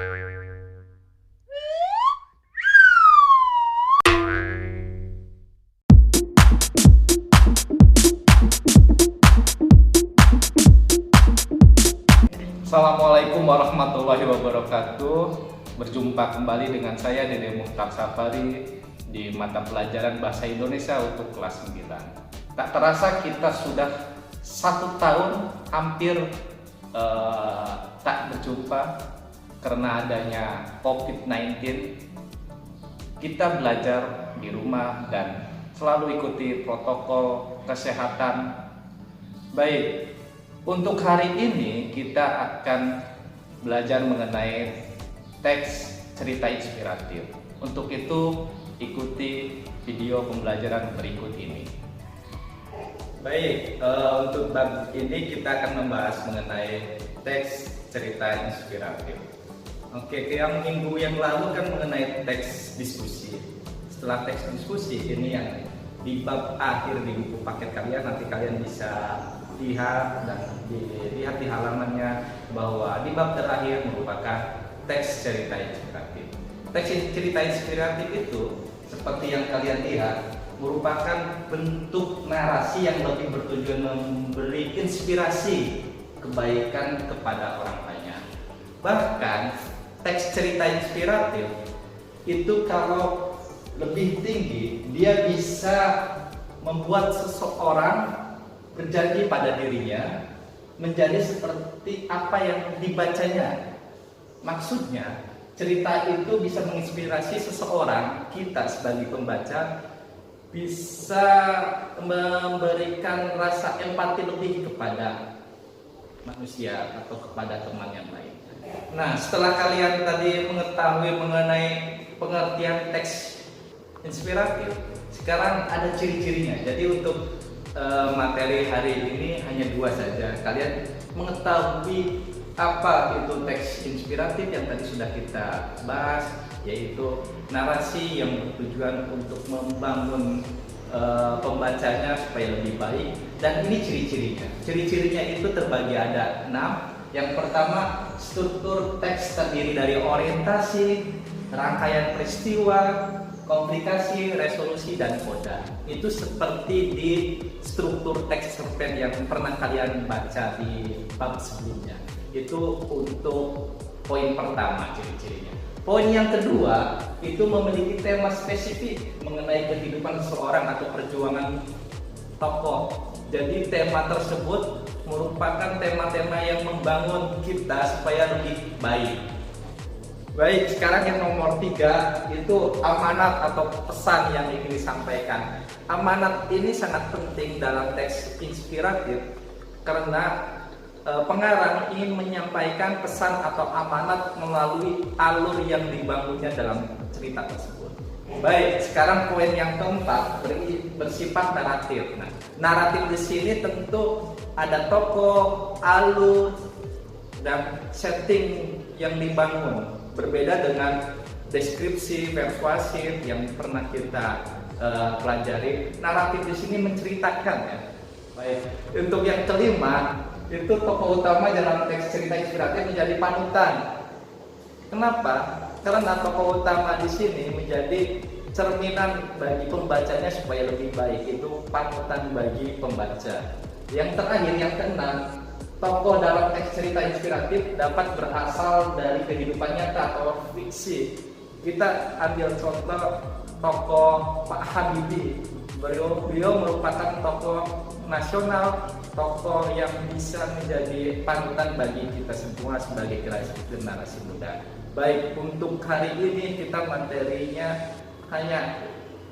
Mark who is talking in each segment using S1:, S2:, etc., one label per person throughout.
S1: Assalamualaikum warahmatullahi wabarakatuh. Berjumpa kembali dengan saya Dede Muhtar Safari di mata pelajaran Bahasa Indonesia untuk kelas 9. Tak terasa kita sudah 1 tahun hampir tak berjumpa karena adanya COVID-19. Kita belajar di rumah dan selalu ikuti protokol kesehatan. Baik, untuk hari ini kita akan belajar mengenai teks cerita inspiratif. Untuk itu ikuti video pembelajaran berikut ini. Baik, untuk bab ini kita akan membahas mengenai teks cerita inspiratif. Oke, yang minggu yang lalu kan mengenai teks diskusi. Setelah teks diskusi ini yang di bab akhir di buku paket kalian, nanti kalian bisa lihat dan dilihat di halamannya bahwa di bab terakhir merupakan teks cerita inspiratif. Teks cerita inspiratif itu seperti yang kalian lihat merupakan bentuk narasi yang lebih bertujuan memberi inspirasi kebaikan kepada orang banyak. Bahkan teks cerita inspiratif itu kalau lebih tinggi dia bisa membuat seseorang berjanji pada dirinya menjadi seperti apa yang dibacanya. Maksudnya, cerita itu bisa menginspirasi seseorang, kita sebagai pembaca bisa memberikan rasa empati lebih kepada manusia atau kepada teman yang lain. Nah, setelah kalian tadi mengetahui mengenai pengertian teks inspiratif, sekarang ada ciri-cirinya. Jadi untuk materi hari ini hanya 2 saja. Kalian mengetahui apa itu teks inspiratif yang tadi sudah kita bahas, yaitu narasi yang bertujuan untuk membangun pembacanya supaya lebih baik. Dan ini ciri-cirinya. Ciri-cirinya itu terbagi ada 6. Yang pertama, struktur teks terdiri dari orientasi, rangkaian peristiwa, komplikasi, resolusi, dan koda. Itu seperti di struktur teks cerpen yang pernah kalian baca di bab sebelumnya. Itu untuk poin pertama ciri-cirinya. Poin yang kedua itu memiliki tema spesifik mengenai kehidupan seseorang atau perjuangan tokoh. Jadi tema tersebut merupakan tema-tema yang membangun kita supaya lebih baik. Baik, sekarang yang nomor 3 itu amanat atau pesan yang ingin disampaikan. Amanat ini sangat penting dalam teks inspiratif karena pengarang ingin menyampaikan pesan atau amanat melalui alur yang dibangunnya dalam cerita tersebut. Baik, sekarang poin yang keempat bersifat naratif. Nah, naratif di sini tentu ada tokoh, alur, dan setting yang dibangun. Berbeda dengan deskripsi persuasif yang pernah kita pelajari. Naratif di sini menceritakan ya. Baik, untuk yang kelima itu tokoh utama dalam teks cerita inspiratif menjadi panutan. Kenapa? Karena tokoh utama di sini menjadi cerminan bagi pembacanya supaya lebih baik. Itu panutan bagi pembaca. Yang terakhir, yang keenam, tokoh dalam teks cerita inspiratif dapat berasal dari kehidupan nyata atau fiksi. Kita ambil contoh tokoh Pak Habibie. Beliau merupakan tokoh nasional, tokoh yang bisa menjadi panutan bagi kita semua sebagai generasi muda. Baik, untuk hari ini kita materinya hanya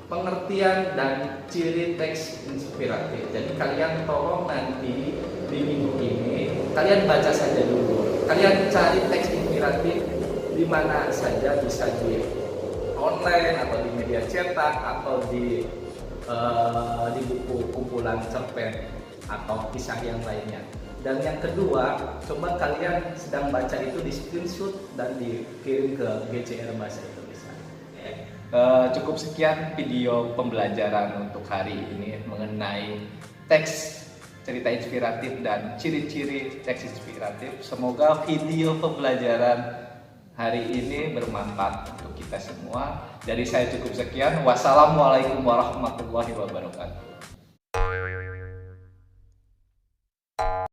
S1: pengertian dan ciri teks inspiratif. Jadi kalian tolong nanti di minggu ini kalian baca saja dulu. Kalian cari teks inspiratif di mana saja, bisa di online atau di media cetak atau di buku kumpulan cerpen atau kisah yang lainnya. Dan yang kedua, coba kalian sedang baca itu di screenshot dan dikirim ke GCR Bahasa Indonesia. Cukup sekian video pembelajaran untuk hari ini mengenai teks cerita inspiratif dan ciri-ciri teks inspiratif. Semoga video pembelajaran hari ini bermanfaat untuk kita semua. Dari saya cukup sekian. Wassalamualaikum warahmatullahi wabarakatuh.